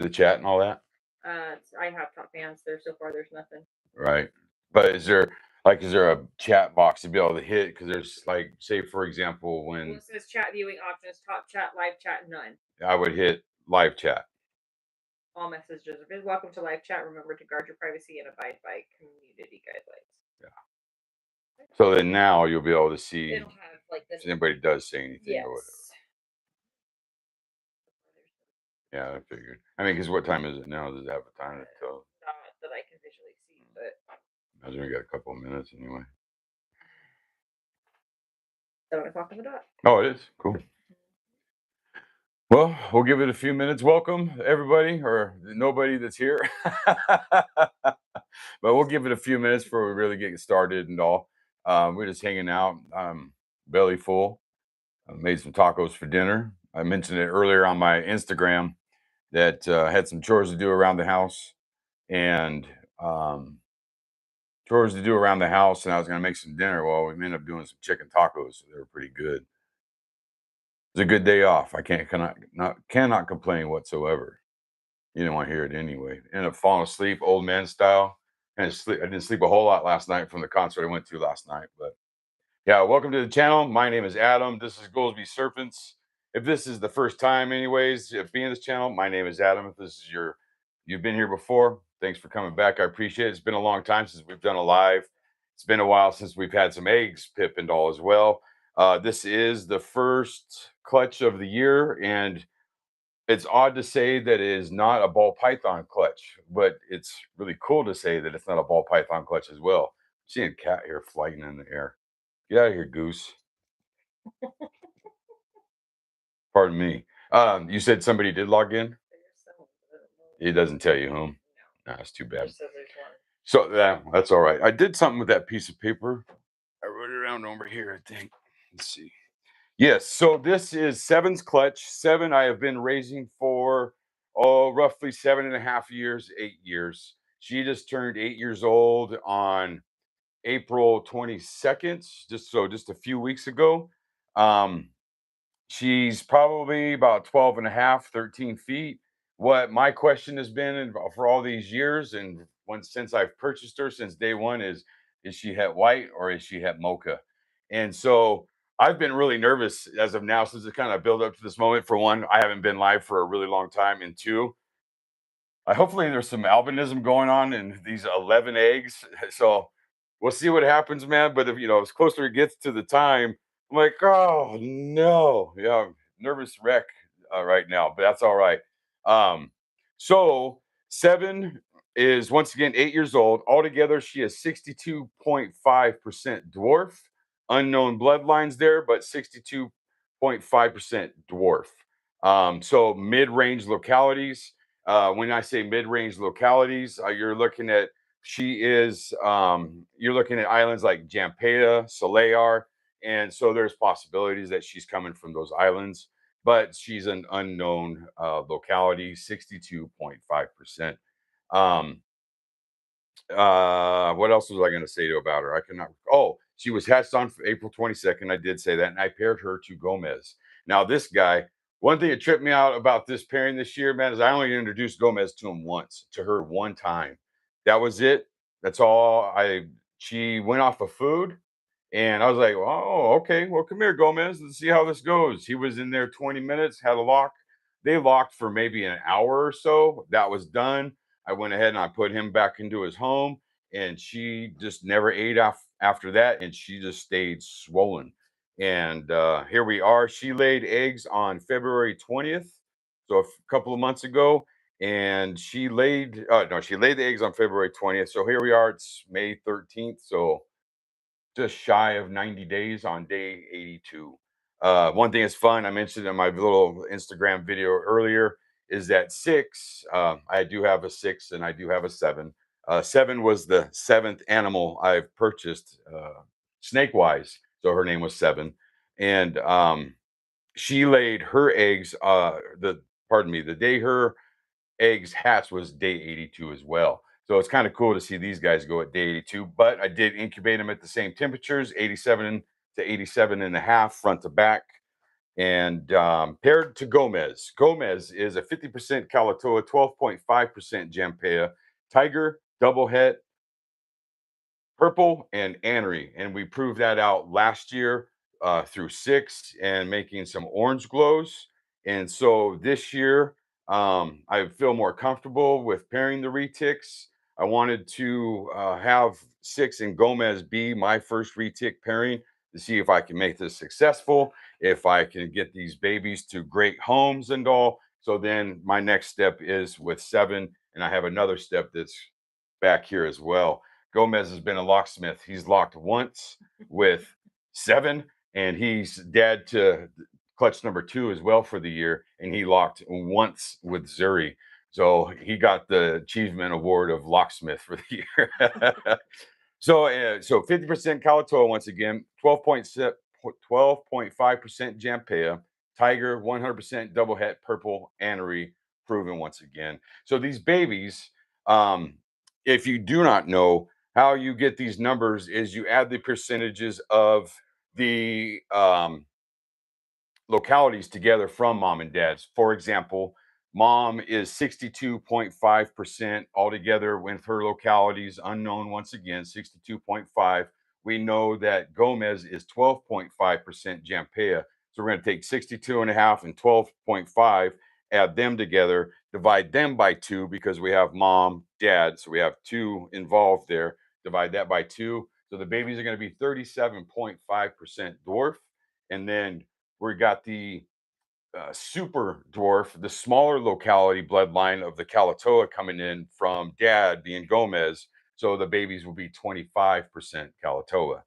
the chat and all that? I have top fans there. So far, there's nothing. Right. But is there a chat box to be able to hit? Because there's like, say for example, Well, when it says chat viewing options, top chat, live chat, none. I would hit live chat. All messages have been welcome to live chat. Remember to guard your privacy and abide by community guidelines. Yeah. So then now you'll be able to see It'll have like this. if anybody does say anything Yes. or whatever. Yeah, I figured. I mean, because what time is it now? Does it have a time to tell? Not that I can visually see, but Imagine we got a couple of minutes anyway. 7 o'clock on the dot. Oh, it is? Cool. Well, we'll give it a few minutes. Welcome, everybody, or nobody that's here. But we'll give it a few minutes before we really get started and all. We're just hanging out, belly full. I made some tacos for dinner. I mentioned it earlier on my Instagram that I had some chores to do around the house. And chores to do around the house, and I was going to make some dinner. Well, we ended up doing some chicken tacos. So they were pretty good. It was a good day off. I cannot complain whatsoever. You didn't want to hear it anyway. Ended up falling asleep, old man style. And I didn't sleep a whole lot last night from the concert I went to last night. But yeah, welcome to the channel. My name is Adam. This is Ghoulsby Serpents. If this is the first time, anyways, of being in this channel, my name is Adam. If this is you've been here before, thanks for coming back. I appreciate it. It's been a long time since we've done a live. It's been a while since we've had some eggs, Pip and all as well. This is the first clutch of the year, and it's odd to say that it is not a ball python clutch, but it's really cool to say that it's not a ball python clutch as well. I'm seeing a cat here flying in the air. Get out of here, goose. Pardon me. You said somebody did log in? It doesn't tell you whom. No, that's too bad. So that's all right. I did something with that piece of paper. I wrote it around over here, I think. Let's see. Yes, so this is Seven's clutch. Seven I have been raising for roughly 7.5 years, 8 years. She just turned 8 years old on April 22nd, just a few weeks ago. She's probably about 12 and a half, 13 feet. What my question has been for all these years, and since I've purchased her since day one, is she het white or is she het mocha? And so I've been really nervous as of now, since it kind of build up to this moment. For one, I haven't been live for a really long time, and two, hopefully there's some albinism going on in these 11 eggs. So we'll see what happens, man. But if as closer it gets to the time, I'm like, oh no, yeah, nervous wreck right now, but that's all right. So Seven is once again 8 years old. Altogether, she is 62.5% dwarf. Unknown bloodlines there, but 62.5% dwarf. So mid-range localities. When I say mid-range localities, you're looking at you're looking at islands like Jampea, Solear, and so there's possibilities that she's coming from those islands, but she's an unknown locality, 62.5%. What else was I going to say about her? I cannot. Oh, she was hatched on April 22nd. I did say that, and I paired her to Gomez. Now, this guy, one thing that tripped me out about this pairing this year, man, is I only introduced Gomez to her one time. That was it. That's all. She went off of food, and I was like, oh, okay. Well, come here, Gomez. Let's see how this goes. He was in there 20 minutes, had a lock. They locked for maybe an hour or so. That was done. I went ahead and I put him back into his home, and she just never ate after that, and she just stayed swollen. And here we are. She laid eggs on February 20th, so a couple of months ago, and she laid the eggs on February 20th. So here we are. It's May 13th, so just shy of 90 days on day 82. One thing that's fun, I mentioned in my little Instagram video earlier, is that six, I do have a 6 and I do have a 7. 7 was the 7th animal I've purchased snake-wise. So her name was 7. And she laid her eggs, the day her eggs hatched was day 82 as well. So it's kind of cool to see these guys go at day 82, but I did incubate them at the same temperatures, 87 to 87 and a half front to back. and paired to Gomez. Gomez is a 50% Kalatoa, 12.5% Jampea, Tiger, double het, purple, and Anery. And we proved that out last year through six and making some orange glows. And so this year, I feel more comfortable with pairing the retics. I wanted to have six and Gomez be my first retic pairing to see if I can make this successful, if I can get these babies to great homes and all. So then my next step is with seven, and I have another step that's back here as well. Gomez has been a locksmith. He's locked once with seven, and he's dad to clutch number two as well for the year. And he locked once with Zuri. So he got the achievement award of locksmith for the year. So 50% Kalatoa once again, 12.5% Jampea, Tiger, 100% double het, purple, Anery, proven once again. So these babies, if you do not know, how you get these numbers is you add the percentages of the localities together from mom and dad's. For example, mom is 62.5% altogether with her localities unknown once again, 62.5. We know that Gomez is 12.5% Jampea. So we're going to take 62 and a half and 12.5, add them together, divide them by two because we have mom, dad. So we have two involved there. Divide that by two. So the babies are going to be 37.5% dwarf. And then we got the super dwarf, the smaller locality bloodline of the Kalatoa coming in from dad being Gomez. So the babies will be 25% Kalatoa.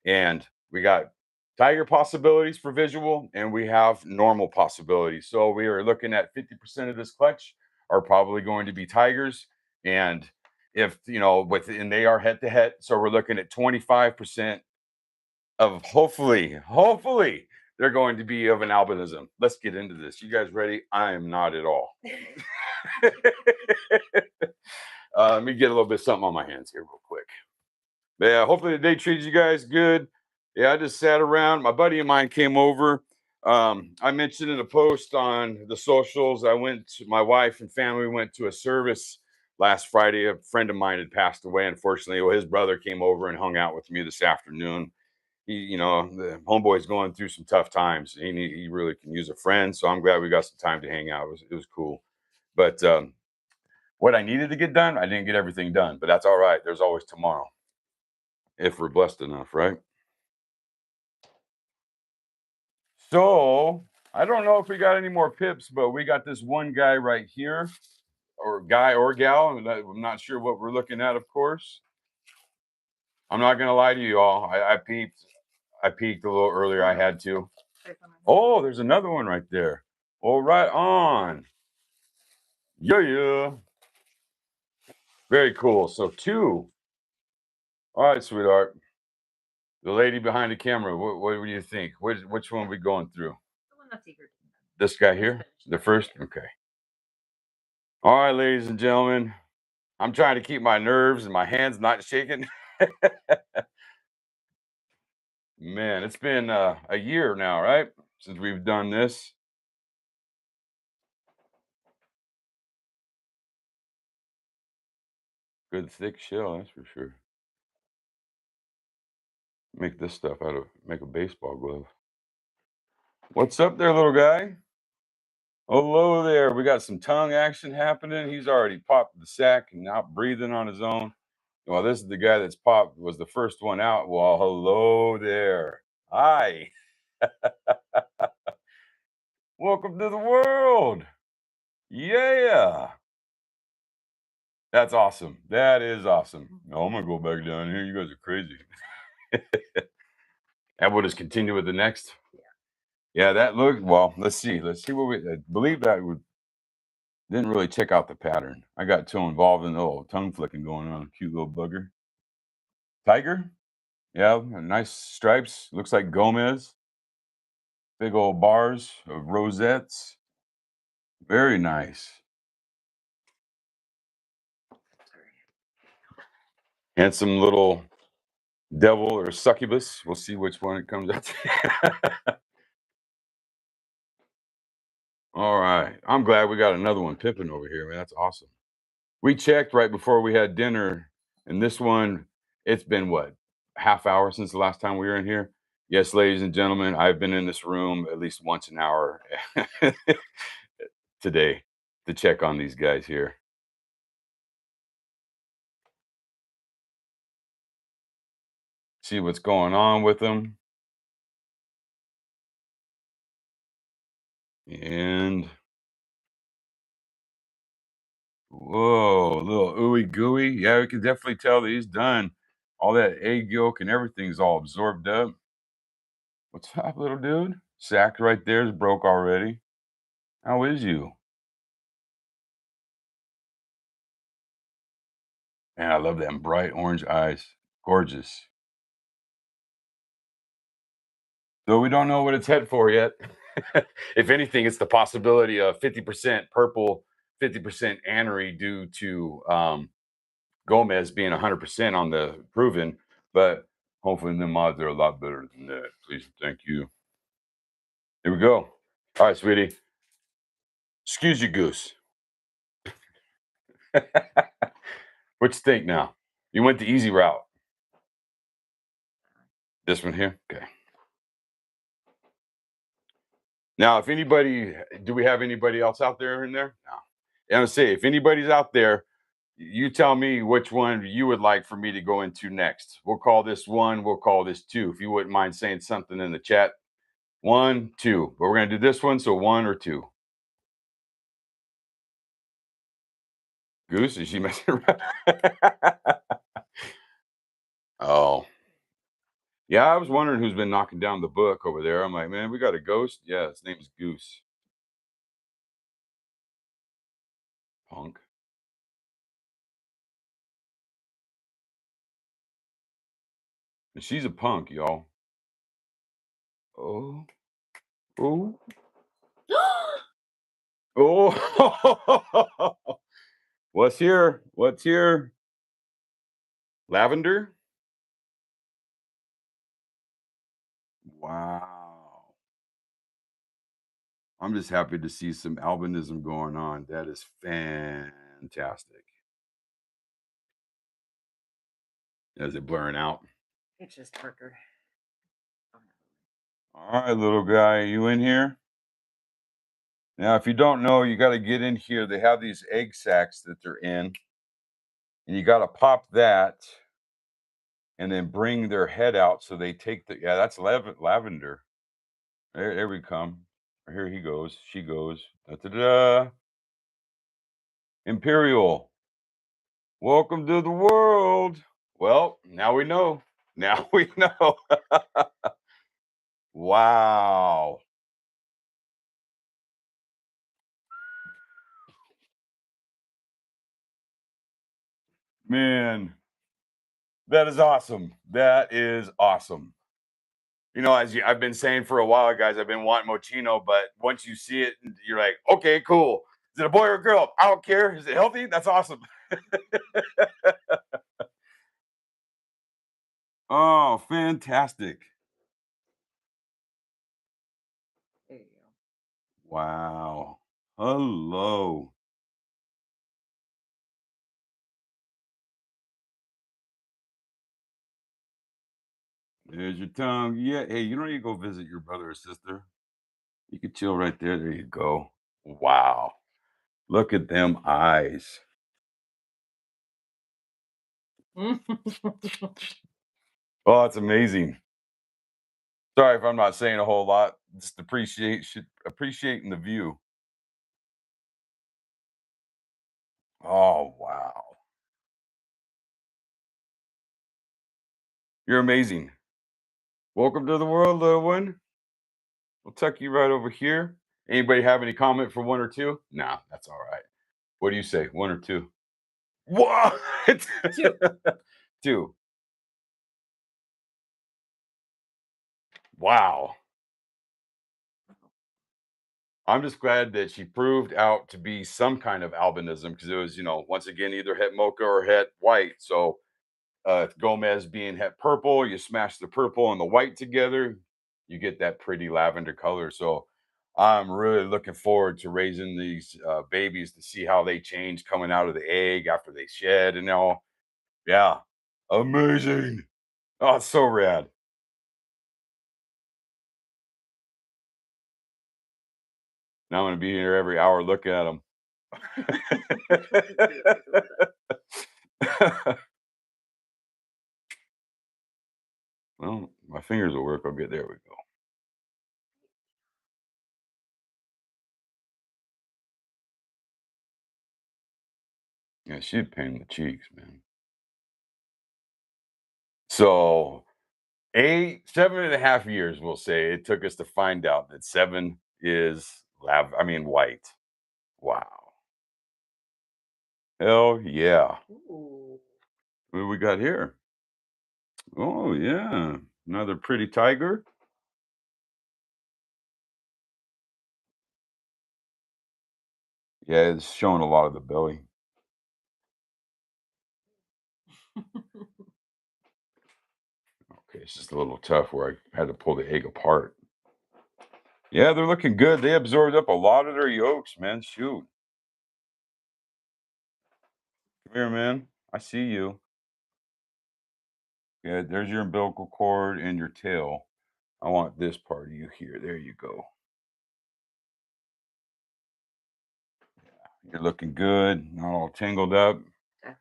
And we got tiger possibilities for visual, and we have normal possibilities. So we are looking at 50% of this clutch are probably going to be tigers. And if, within they are head to head. So we're looking at 25% of hopefully they're going to be of an albinism. Let's get into this. You guys ready? I am not at all. Let me get a little bit of something on my hands here real quick. But yeah, hopefully the day treated you guys good. Yeah, I just sat around. My buddy of mine came over. I mentioned in a post on the socials, my wife and family went to a service last Friday. A friend of mine had passed away, unfortunately. Well, his brother came over and hung out with me this afternoon. The homeboy's going through some tough times. He really can use a friend. So I'm glad we got some time to hang out. It was cool. But what I needed to get done, I didn't get everything done. But that's all right. There's always tomorrow if we're blessed enough, right? So I don't know if we got any more pips, but we got this one guy right here, or guy or gal. I'm not sure what we're looking at, of course. I'm not gonna lie to you all. I peeped. I peeked a little earlier. I had to. Oh, there's another one right there. All right on. Yeah. Very cool. So two. All right, sweetheart. The lady behind the camera. What do you think? Which one are we going through? The one that's eager. This guy here? The first? Okay. All right, ladies and gentlemen. I'm trying to keep my nerves and my hands not shaking. Man, it's been a year now, right? Since we've done this. Good thick shell, that's for sure. Make this stuff make a baseball glove. What's up there, little guy? Hello there. We got some tongue action happening. He's already popped the sack and out breathing on his own. Well, this is the guy that's popped, was the first one out. Well, hello there. Hi. Welcome to the world. Yeah. That's awesome. That is awesome. No, I'm gonna go back down here. You guys are crazy. And we'll just continue with the next. Yeah, that looked well. Let's see. Let's see what we I believe that would didn't really check out the pattern. I got too involved in the little tongue flicking going on. Cute little bugger. Tiger? Yeah, nice stripes. Looks like Gomez. Big old bars of rosettes. Very nice. Handsome little devil or succubus. We'll see which one it comes out to. All right. I'm glad we got another one pipping over here, man. That's awesome. We checked right before we had dinner, and this one, it's been what, half hour since the last time we were in here? Yes, ladies and gentlemen, I've been in this room at least once an hour today to check on these guys here. See what's going on with them. And whoa, a little ooey gooey. Yeah, we can definitely tell that he's done. All that egg yolk and everything's all absorbed up. What's up, little dude? Sack right there is broke already. How is you? Man, I love them bright orange eyes. Gorgeous. Though we don't know what it's head for yet. If anything, it's the possibility of 50% purple, 50% anery due to Gomez being 100% on the proven. But hopefully the mods are a lot better than that. Please, thank you. Here we go. All right, sweetie. Excuse you, Goose. What you think now? You went the easy route. This one here? Okay. Now, if anybody, do we have anybody else out there in there? No. I'm gonna say, if anybody's out there, you tell me which one you would like for me to go into next. We'll call this one. We'll call this two. If you wouldn't mind saying something in the chat, one, two. But we're gonna do this one. So one or two. Goose, is she messing around? Oh, yeah. I was wondering who's been knocking down the book over there. I'm like, man, we got a ghost. Yeah, his name is Goose. Punk. And she's a punk, y'all. Oh, oh, oh. What's here? What's here? Lavender? Wow. I'm just happy to see some albinism going on. That is fantastic. Is it blurring out? It's just darker. All right, little guy, you in here? Now, if you don't know, you got to get in here. They have these egg sacs that they're in, and you got to pop that and then bring their head out so they take the, yeah, that's lavender. There we come. Here he goes. She goes. Da, da, da. Imperial. Welcome to the world. Well, now we know. Now we know. Wow. Man, that is awesome. That is awesome. As I've been saying for a while, guys, I've been wanting Mochino, but once you see it, you're like, okay, cool. Is it a boy or a girl? I don't care. Is it healthy? That's awesome. Oh, fantastic. There you go. Wow. Hello. There's your tongue. Yeah. Hey, you don't need to go visit your brother or sister. You can chill right there. There you go. Wow. Look at them eyes. Oh, it's amazing. Sorry if I'm not saying a whole lot. Just appreciating the view. Oh, wow. You're amazing. Welcome to the world, little one. We'll tuck you right over here. Anybody have any comment for one or two? Nah, that's all right. What do you say? One or two? What? Two. Two. Wow. I'm just glad that she proved out to be some kind of albinism because it was, once again, either het mocha or het white. So Gomez being het purple, you smash the purple and the white together, you get that pretty lavender color. So I'm really looking forward to raising these babies to see how they change coming out of the egg after they shed and all. Yeah, amazing. Oh, it's so rad. Now I'm gonna be here every hour looking at them. Well, my fingers will work. I'll get there. We go. Yeah, she'd pain in the cheeks, man. So 7.5 years, we'll say it took us to find out that seven is white. Wow. Hell yeah. Ooh. What do we got here? Oh yeah. Another pretty tiger. Yeah, it's showing a lot of the belly. Okay, it's just a little tough where I had to pull the egg apart. Yeah, they're looking good. They absorbed up a lot of their yolks, man. Shoot. Come here, man. I see you. Yeah, there's your umbilical cord and your tail. I want this part of you here. There you go. You're looking good. Not all tangled up. Definitely.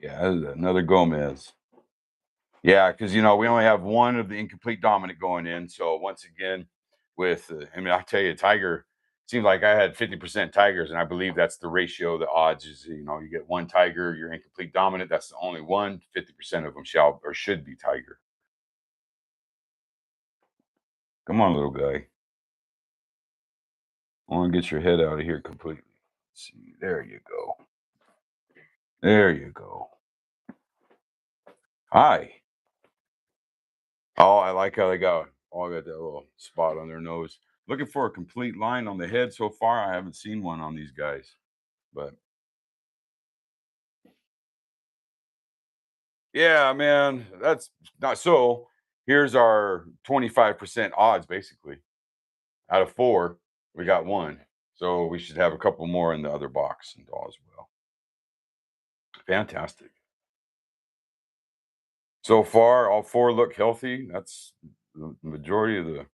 Yeah, that is another Gomez. Yeah, because we only have one of the incomplete dominant going in. So once again, I'll tell you, Tiger seems like I had 50% tigers, and I believe that's the ratio. The odds is you get one tiger, you're incomplete dominant. That's the only one. 50% of them shall or should be tiger. Come on, little guy. I want to get your head out of here completely. Let's see, there you go. There you go. Hi. Oh, I like how they got all got that little spot on their nose. Looking for a complete line on the head so far. I haven't seen one on these guys, but yeah, man, that's not so. Here's our 25% odds basically. Out of four, we got one. So we should have a couple more in the other box and all as well. Fantastic. So far, all four look healthy. That's the majority of the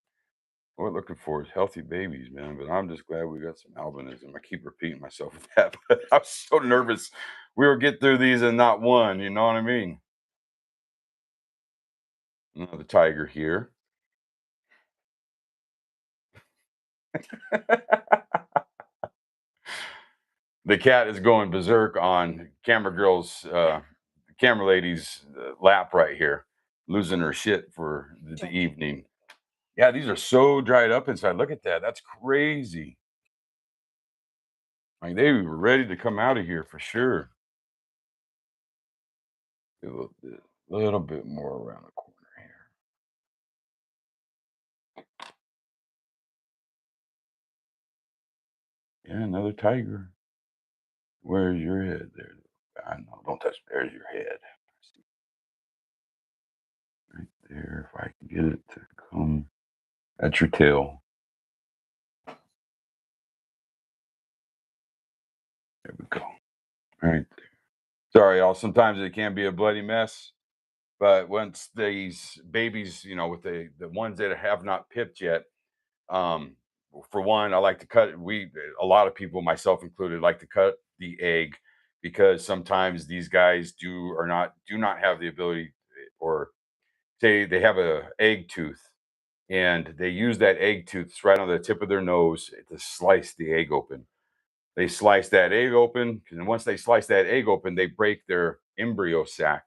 what we're looking for is healthy babies, man. But I'm just glad we got some albinism. I keep repeating myself with that, but I'm so nervous we will get through these and not one. You know what I mean? Another tiger here. The cat is going berserk on camera lady's lap right here, losing her shit for the evening. Yeah, these are so dried up inside. Look at that. That's crazy. Like they were ready to come out of here for sure. A little bit more around the corner here. Yeah, another tiger. Where's your head there? I know. Don't touch. There's your head. Right there. If I can get it to come. That's your tail. There we go. All right. Sorry, y'all. Sometimes it can be a bloody mess. But once these babies, with the ones that have not pipped yet, um, for one, I like to cut. A lot of people, myself included, like to cut the egg because sometimes these guys do not have the ability, or say they have a egg tooth, and they use that egg tooth right on the tip of their nose to slice the egg open. They slice that egg open, and once they slice that egg open, they break their embryo sac.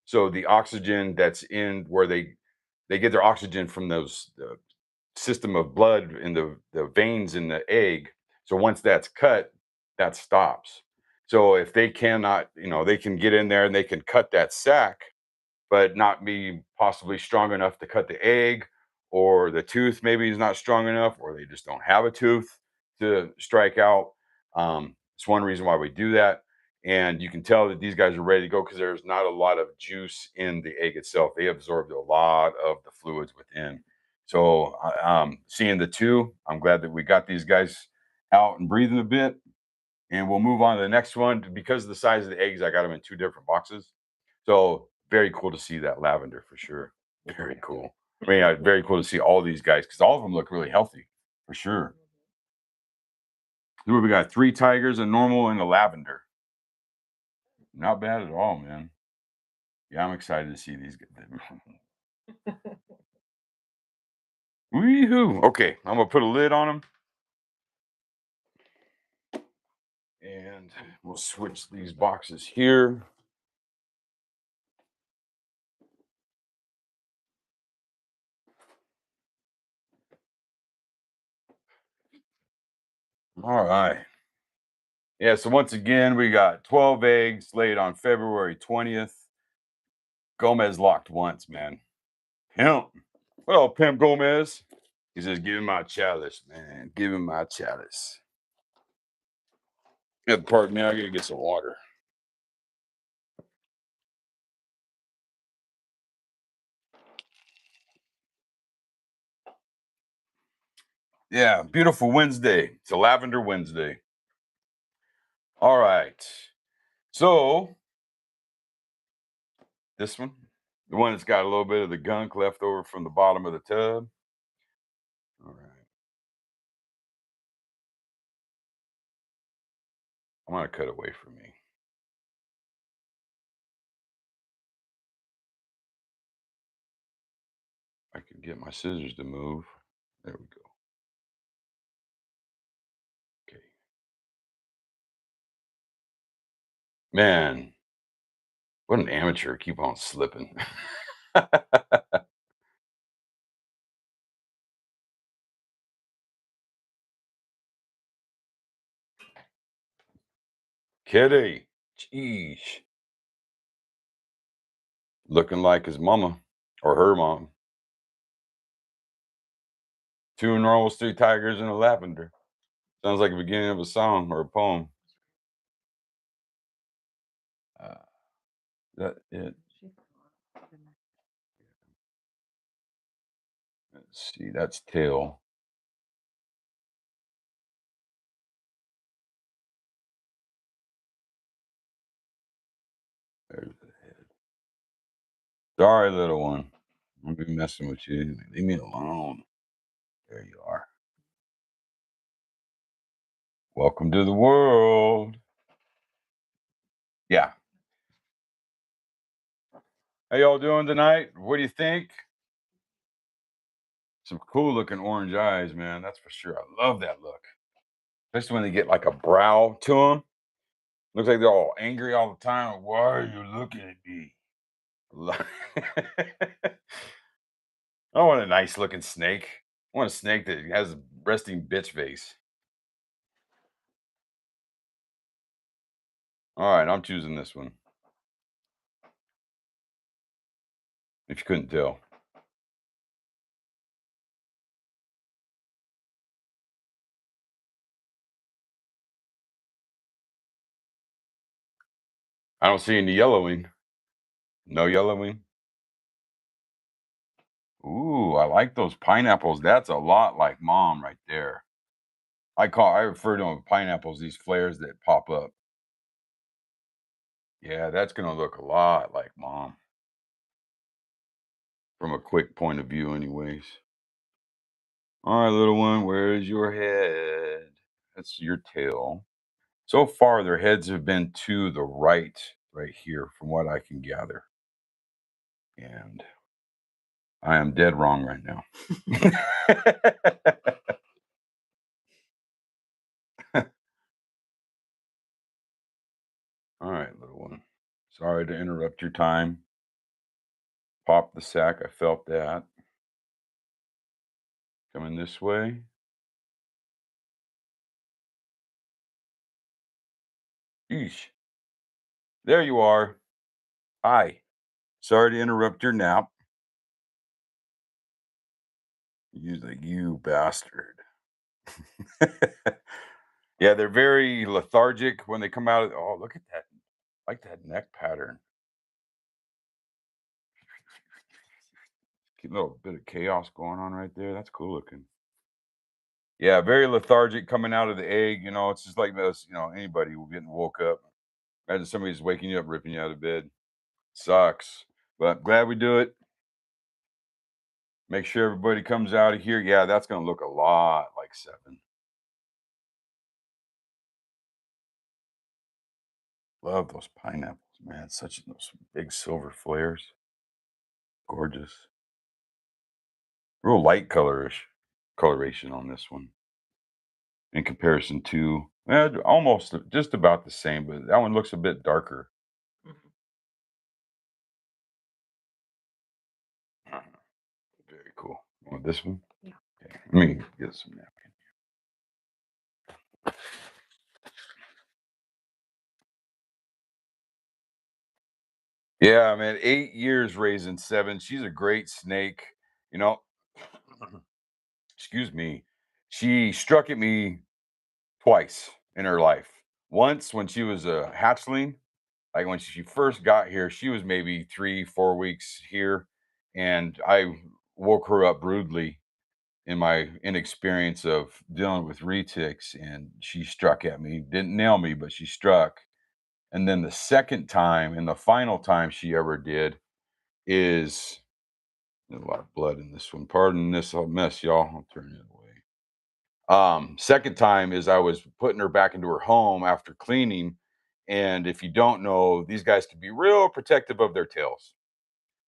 So the oxygen that's in where they get their oxygen from those system of blood in the veins in the egg. So once that's cut, that stops. So if they cannot, they can get in there and they can cut that sac, but not be possibly strong enough to cut the egg, or the tooth maybe is not strong enough, or they just don't have a tooth to strike out. It's one reason why we do that. And you can tell that these guys are ready to go because there's not a lot of juice in the egg itself. They absorbed a lot of the fluids within. So, seeing the two, I'm glad that we got these guys out and breathing a bit. And we'll move on to the next one. Because of the size of the eggs, I got them in two different boxes. So, very cool to see that lavender for sure. Very cool. I mean, very cool to see all these guys because all of them look really healthy for sure. We got three tigers, a normal, and a lavender. Not bad at all, man. Yeah, I'm excited to see these guys. Woohoo! Okay, I'm gonna put a lid on them, and we'll switch these boxes here. All right. Yeah. So once again, we got 12 eggs laid on February 20th. Gomez locked once, man. Pimp. Well, Pimp Gomez. He says, "Give him my chalice, man. Give him my chalice." Yeah, pardon me. I gotta get some water. Yeah, beautiful Wednesday. It's a lavender Wednesday. All right. So this one, the one that's got a little bit of the gunk left over from the bottom of the tub. All right. I'm gonna cut away from me. I can get my scissors to move. There we go. Okay. Man, what an amateur. Keep on slipping. Kitty. Jeez. Looking like his mama or her mom. Two normals, three tigers, and a lavender. Sounds like the beginning of a song or a poem. Uh, that it. Let's see. That's tail. There's the head. Sorry, little one. I'll be messing with you. Leave me alone. There you are. Welcome to the world. Yeah. How y'all doing tonight? What do you think? Some cool looking orange eyes, man. That's for sure. I love that look. Especially when they get like a brow to them. Looks like they're all angry all the time. Why are you looking at me? I want a nice looking snake. I want a snake that has a resting bitch face. All right, I'm choosing this one. If you couldn't tell. I don't see any yellowing. No yellowing. Ooh, I like those pineapples. That's a lot like mom right there. I refer to them as pineapples, these flares that pop up. Yeah, that's gonna look a lot like mom from a quick point of view, anyways. All right, little one, where's your head? That's your tail. So far, their heads have been to the right here, from what I can gather. And I am dead wrong right now. All right, little one. Sorry to interrupt your time. Pop the sack. I felt that. Coming this way. Eesh. There you are. Hi. Sorry to interrupt your nap. He's like, you bastard. Yeah, they're very lethargic when they come out. Oh, look at that. I like that neck pattern. little bit of chaos going on right there. That's cool looking. Yeah, very lethargic coming out of the egg. It's just like this. Anybody who getting woke up. Imagine somebody's waking you up, ripping you out of bed. Sucks. But glad we do it. Make sure everybody comes out of here. Yeah, that's gonna look a lot like 7. Love those pineapples, man. Such those big silver flares. Gorgeous. Real light colorish coloration on this one in comparison to almost just about the same, but that one looks a bit darker. Mhm. Uh, Very cool. Want this one? Yeah. Okay. Let me get some napkin. Yeah, man. 8 years raising 7. She's a great snake. You know, excuse me. She struck at me twice in her life. Once when she was a hatchling, like when she first got here, she was maybe 3, 4 weeks here, and I woke her up rudely in my inexperience of dealing with retics, and she struck at me. Didn't nail me, but she struck. And then the second time, and the final time she ever did, is there's a lot of blood in this one. Pardon this mess, y'all. I'll turn it away. Second time is I was putting her back into her home after cleaning. And if you don't know, these guys can be real protective of their tails.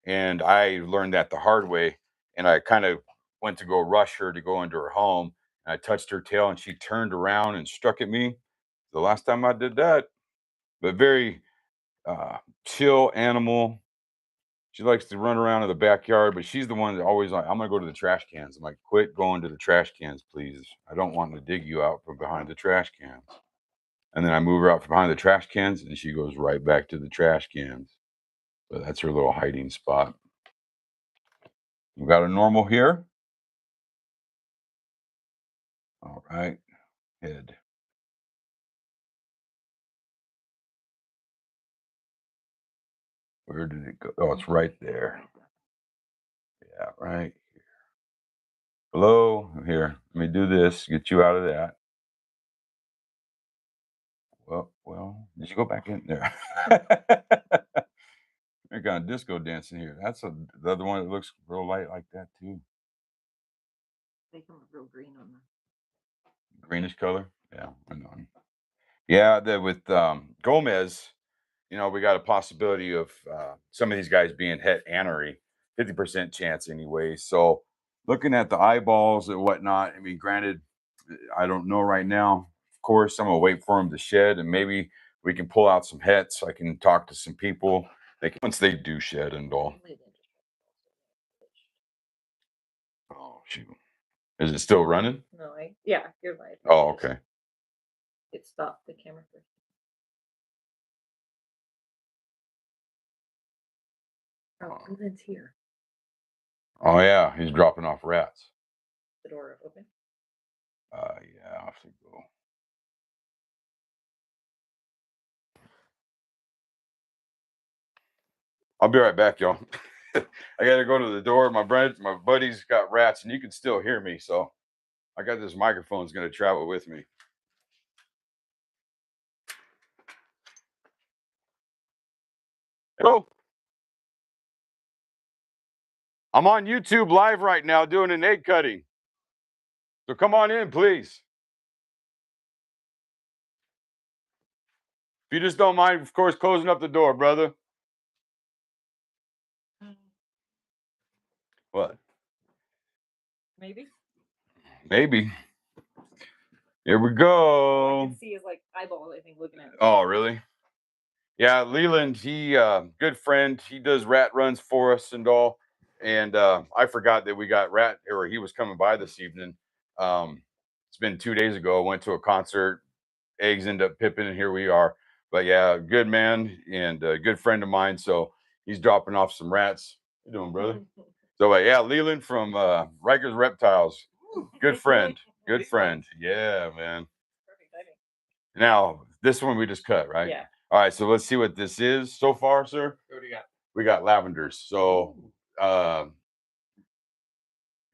And I learned that the hard way. And I kind of went to go rush her to go into her home. And I touched her tail and she turned around and struck at me. The last time I did that, but very uh, chill animal. She likes to run around in the backyard, but she's the one that always like, I'm gonna go to the trash cans. I'm like, quit going to the trash cans, please. I don't want to dig you out from behind the trash cans. And then I move her out from behind the trash cans, and she goes right back to the trash cans. So that's her little hiding spot. We got a normal here. All right, head. Where did it go? Oh, it's right there. Yeah, right. Hello, here. Let me do this. Get you out of that. Well, did you go back in there? They're kind of disco dancing here. That's the other one that looks real light like that too. They come real green on the. Greenish color. Yeah, I know. Yeah, with Gomez, we got a possibility of some of these guys being het anery, 50% chance anyway. So looking at the eyeballs and whatnot, I mean, granted, I don't know right now. Of course, I'm gonna wait for them to shed, and maybe we can pull out some hets. I can talk to some people. Once they do shed and all. Oh shoot. Is it still running? No, yeah, you're live. Oh, okay. It stopped the camera first. Oh, Leland's here. Oh yeah, he's dropping off rats. The door open. Yeah, I have to go. I'll be right back, y'all. I gotta go to the door. My buddy's got rats, and you can still hear me. So I got this microphone's gonna travel with me. Hello. I'm on YouTube live right now doing an egg cutting. So come on in, please. If you just don't mind, of course, closing up the door, brother. What? Maybe. Maybe. Here we I go. can see his like eyeball. I think looking at. Oh, really? Yeah, Leland, he good friend. He does rat runs for us and all. And I forgot that we got rat or he was coming by this evening. It's been 2 days ago. I went to a concert. Eggs end up pipping, and here we are. But yeah, good man and a good friend of mine. So he's dropping off some rats. How you doing, brother? So yeah, Leland from Rikers Reptiles. Good friend. Good friend. Yeah, man. Perfect timing. Now, this one we just cut, right? Yeah. All right, so let's see what this is so far, sir. What do you got? We got lavenders. So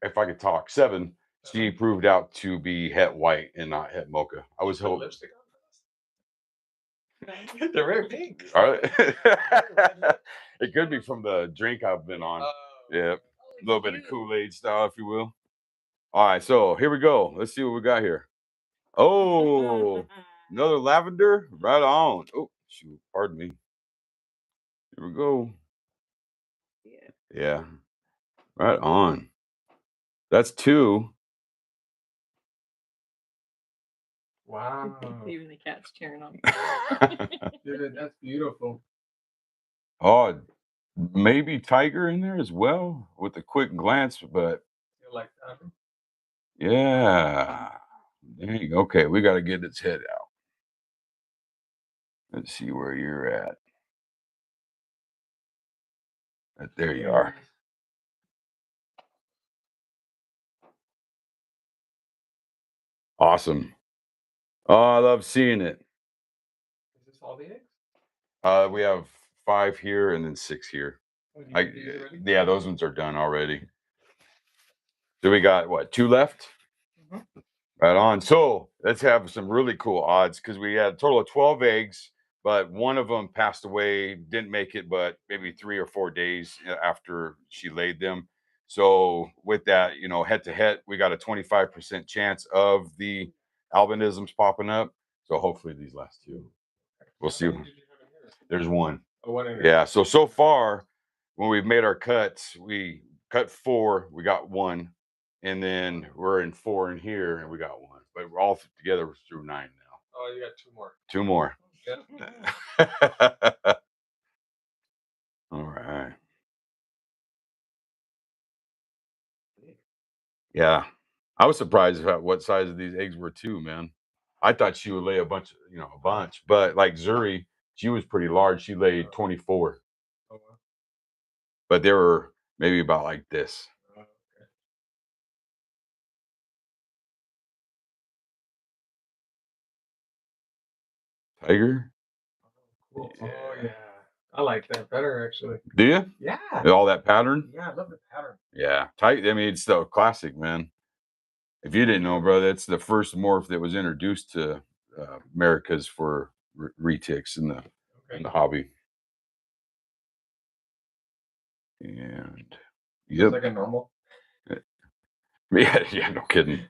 if I could talk, 7. She proved out to be het white and not het mocha. I was Put hoping. lipstick on this? They're very pink. All right. It could be from the drink I've been on. Yeah, a little bit of Kool-Aid style, if you will. All right, so here we go. Let's see what we got here. Oh, another lavender. Right on. Oh, shoot. Pardon me. Here we go. Yeah. Yeah. Right on. That's 2. Wow. Even the cat's cheering on. Dude, that's beautiful. Oh, maybe tiger in there as well with a quick glance, but You like that? yeah. Dang. Okay, we got to get its head out. Let's see where you're at. There you are. Awesome. Oh, I love seeing it. Is this all the eggs? We have 5 here and then 6 here. Oh, you did these already? Yeah, those ones are done already. So we got what, 2 left? Mhm. Right on. So let's have some really cool odds because we had a total of 12 eggs, but one of them passed away, didn't make it, but maybe 3 or 4 days after she laid them. So with that, head to head, we got a 25% chance of the albinisms popping up. So hopefully these last 2. We'll see. How many did you have in here? There's 1. Oh, one in here. Yeah. So far, when we've made our cuts, we cut 4, we got 1, and then we're in 4 in here, and we got 1. But we're all together we're through 9 now. Oh, you got 2 more. 2 more. Yeah. All right. Yeah. I was surprised at what size of these eggs were too, man. I thought she would lay a bunch, a bunch, but like Zuri, she was pretty large. She laid 24, Oh, wow. but they were maybe about like this. Oh, okay. Tiger? Cool. Oh, yeah. I like that better, actually. Do you? Yeah. All that pattern? Yeah, I love the pattern. Yeah. I mean, it's still classic, man. If you didn't know, bro, that's the first morph that was introduced to Americas for retics in the Okay. hobby. And It's yep. like a normal. Yeah, no kidding.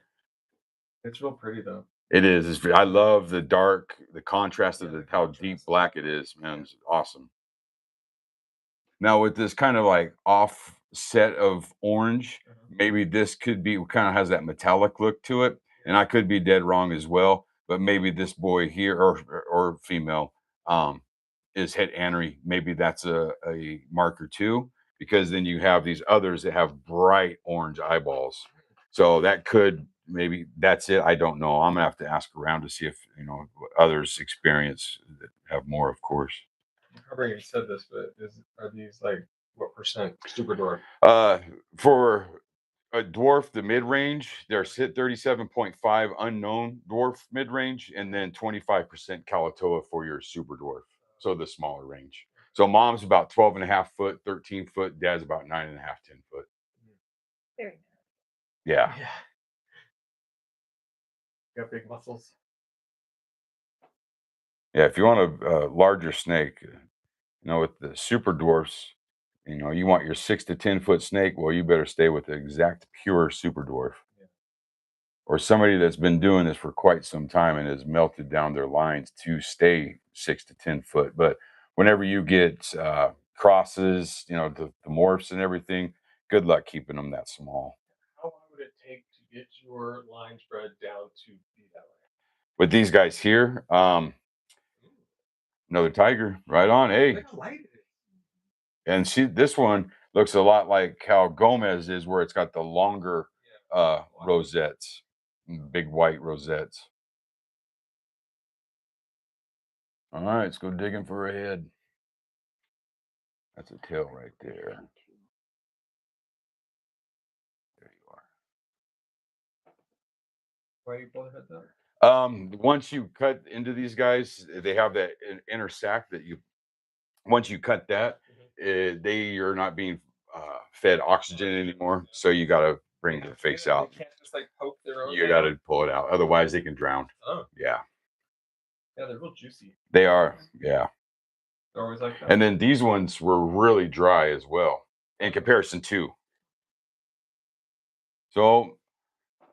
It's real pretty, though. It is. I love the dark, the contrast of Yeah, the how contrast. deep black it is, man. It's awesome. Now with this kind of like offset of orange, maybe this could be kind of has that metallic look to it, and I could be dead wrong as well. But maybe this boy here or female is het anery. Maybe that's a marker too, because then you have these others that have bright orange eyeballs. So that could maybe that's it. I don't know. I'm gonna have to ask around to see if others experience that have more, of course. I remember you said this, but are these like what percent super dwarf? For a dwarf, the mid range, there's hit 37.5 unknown dwarf mid range, and then 25% Kalatoa for your super dwarf. So the smaller range. So mom's about 12 and a half foot, 13 foot, dad's about 9.5, 10 foot. Very nice. Yeah. Yeah. Got big muscles. Yeah. If you want a larger snake, with the super dwarfs, you want your 6 to 10 foot snake. Well, you better stay with the exact pure super dwarf. Yeah. Or somebody that's been doing this for quite some time and has melted down their lines to stay 6 to 10 foot. But whenever you get crosses, the morphs and everything, good luck keeping them that small. How long would it take to get your line spread down to be that way? With these guys here, another tiger, right on. Hey, Look how light it is. and this one looks a lot like how Gomez is, where it's got the longer rosettes, big white rosettes. All right, let's go digging for a head. That's a tail right there. There you are. Why do you pull the heads out? Once you cut into these guys, they have that inner sac that once you cut that, they are not being fed oxygen anymore. So you got to bring the face They out. can't just like poke their own. You got to pull it out, otherwise they can drown. Oh, Yeah, yeah, they're real juicy. they are. Yeah, They're always like that. and then these ones were really dry as well in comparison to. So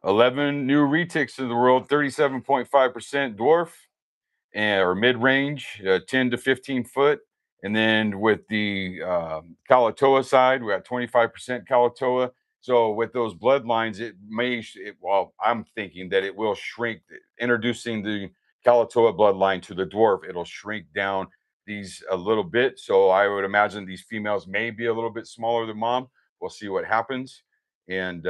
11 new retics in the world, 37.5% dwarf, and or mid-range, 10 to 15 foot. And then with the Kalatoa side, we got 25% Kalatoa. So with those bloodlines, it may, well, I'm thinking that it will shrink. Introducing the Kalatoa bloodline to the dwarf, it'll shrink down these a little bit. So I would imagine these females may be a little bit smaller than mom. We'll see what happens. And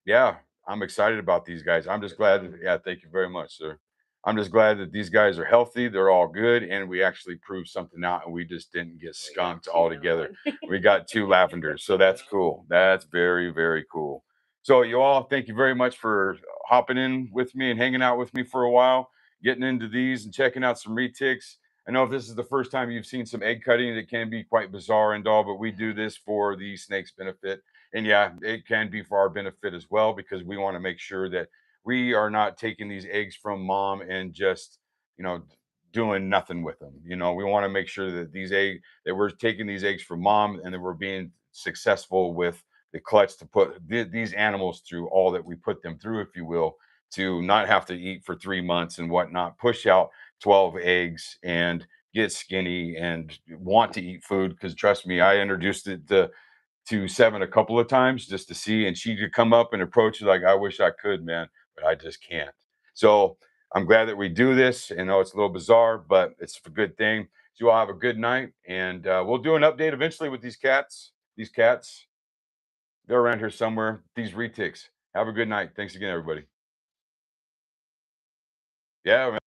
yeah, I'm excited about these guys. I'm just glad. Yeah, thank you very much, sir. I'm just glad that these guys are healthy. They're all good, and we actually proved something out, and we just didn't get skunked altogether. We got 2 lavenders, so that's cool. That's very, very cool. So, you all, thank you very much for hopping in with me and hanging out with me for a while, getting into these and checking out some retics. I know if this is the first time you've seen some egg cutting, it can be quite bizarre and all, but we do this for the snake's benefit. And yeah, it can be for our benefit as well, because we want to make sure that we are not taking these eggs from mom and just, you know, doing nothing with them. You know, we want to make sure that that we're taking these eggs from mom, and that we're being successful with the clutch to put these animals through all that we put them through, if you will, to not have to eat for 3 months and whatnot, push out 12 eggs and get skinny and want to eat food. Because trust me, I introduced it to Seven a couple of times just to see, and she could come up and approach it like, I wish I could, man, but I just can't. So I'm glad that we do this. I know it's a little bizarre, but it's a good thing. So you all have a good night, and we'll do an update eventually with these cats. These cats, they're around here somewhere. These retics. Have a good night. Thanks again, everybody. Yeah.